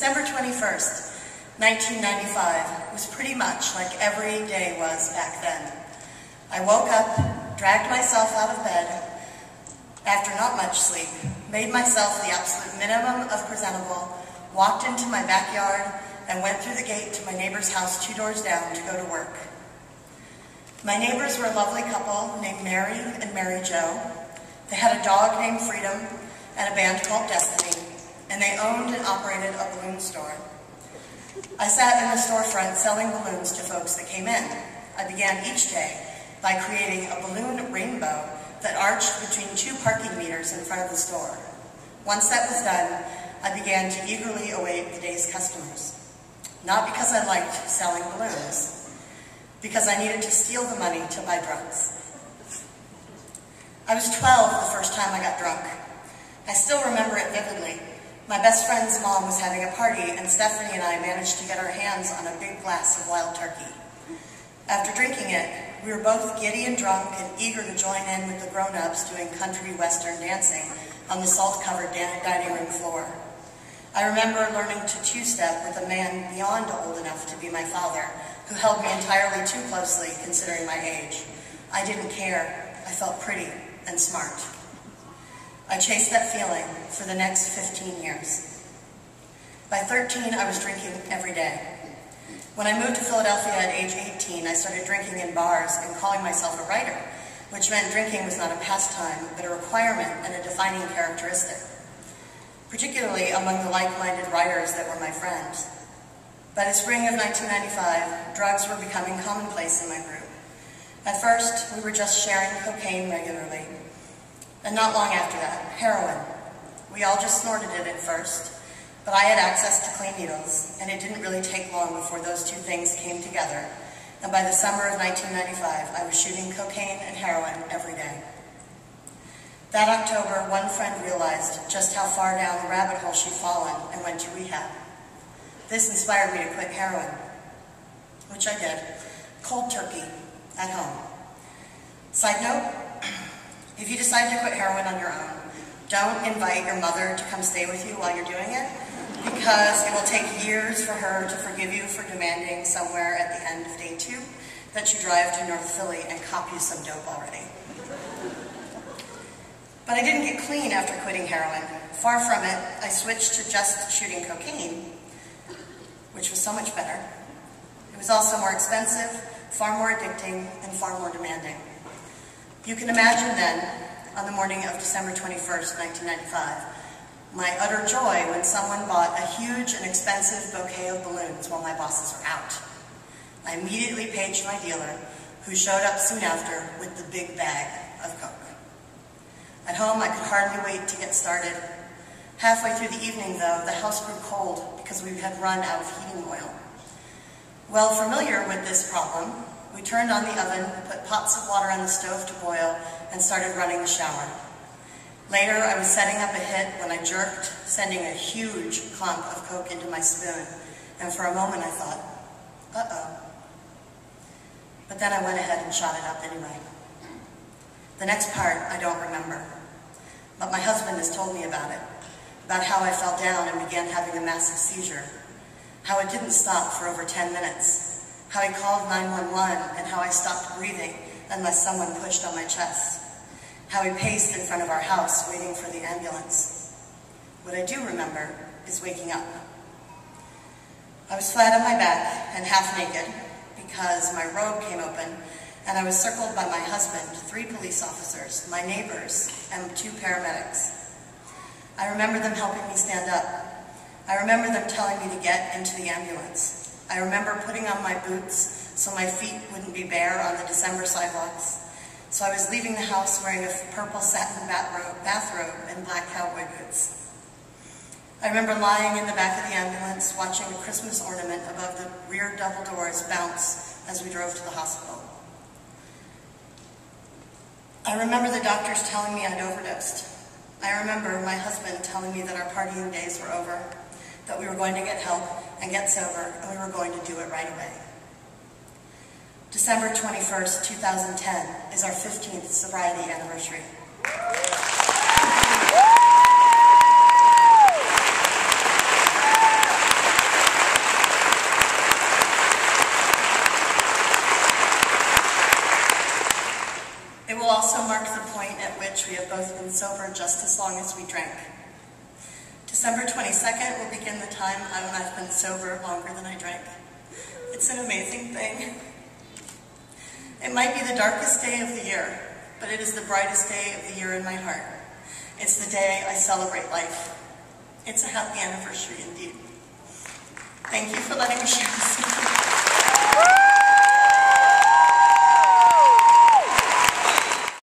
December 21st, 1995 was pretty much like every day was back then. I woke up, dragged myself out of bed after not much sleep, made myself the absolute minimum of presentable, walked into my backyard, and went through the gate to my neighbor's house 2 doors down to go to work. My neighbors were a lovely couple named Mary and Mary Jo. They had a dog named Freedom and a band called Destiny, and they owned and operated a balloon store. I sat in the storefront selling balloons to folks that came in. I began each day by creating a balloon rainbow that arched between 2 parking meters in front of the store. Once that was done, I began to eagerly await the day's customers. Not because I liked selling balloons, because I needed to steal the money to buy drugs. I was 12 the first time I got drunk. I still remember it vividly. My best friend's mom was having a party, and Stephanie and I managed to get our hands on a big glass of wild turkey. After drinking it, we were both giddy and drunk and eager to join in with the grown-ups doing country western dancing on the salt-covered dining room floor. I remember learning to two-step with a man beyond old enough to be my father, who held me entirely too closely considering my age. I didn't care. I felt pretty and smart. I chased that feeling for the next 15 years. By 13, I was drinking every day. When I moved to Philadelphia at age 18, I started drinking in bars and calling myself a writer, which meant drinking was not a pastime, but a requirement and a defining characteristic, particularly among the like-minded writers that were my friends. By the spring of 1995, drugs were becoming commonplace in my group. At first, we were just sharing cocaine regularly, and not long after that, heroin. We all just snorted it at first, but I had access to clean needles, and it didn't really take long before those two things came together, and by the summer of 1995, I was shooting cocaine and heroin every day. That October, one friend realized just how far down the rabbit hole she'd fallen and went to rehab. This inspired me to quit heroin, which I did, cold turkey, at home. Side note, if you decide to quit heroin on your own, don't invite your mother to come stay with you while you're doing it, because it will take years for her to forgive you for demanding somewhere at the end of day 2 that you drive to North Philly and cop you some dope already. But I didn't get clean after quitting heroin. Far from it, I switched to just shooting cocaine, which was so much better. It was also more expensive, far more addicting, and far more demanding. You can imagine then, on the morning of December 21st, 1995, my utter joy when someone bought a huge and expensive bouquet of balloons while my bosses were out. I immediately paged my dealer, who showed up soon after with the big bag of coke. At home, I could hardly wait to get started. Halfway through the evening, though, the house grew cold because we had run out of heating oil. Well familiar with this problem, we turned on the oven, put pots of water on the stove to boil, and started running the shower. Later, I was setting up a hit when I jerked, sending a huge clump of coke into my spoon, and for a moment I thought, uh-oh. But then I went ahead and shot it up anyway. The next part I don't remember, but my husband has told me about it, about how I fell down and began having a massive seizure, how it didn't stop for over 10 minutes, how he called 911 and how I stopped breathing unless someone pushed on my chest, how he paced in front of our house waiting for the ambulance. What I do remember is waking up. I was flat on my back and half naked because my robe came open and I was circled by my husband, 3 police officers, my neighbors, and 2 paramedics. I remember them helping me stand up. I remember them telling me to get into the ambulance. I remember putting on my boots so my feet wouldn't be bare on the December sidewalks. So I was leaving the house wearing a purple satin bathrobe and black cowboy boots. I remember lying in the back of the ambulance watching a Christmas ornament above the rear double doors bounce as we drove to the hospital. I remember the doctors telling me I'd overdosed. I remember my husband telling me that our partying days were over, that we were going to get help and get sober, and we were going to do it right away. December 21st, 2010 is our 15th sobriety anniversary. which we have both been sober just as long as we drank. December 22nd will begin the time when I've been sober longer than I drank. It's an amazing thing. It might be the darkest day of the year, but it is the brightest day of the year in my heart. It's the day I celebrate life. It's a happy anniversary indeed. Thank you for letting me share this.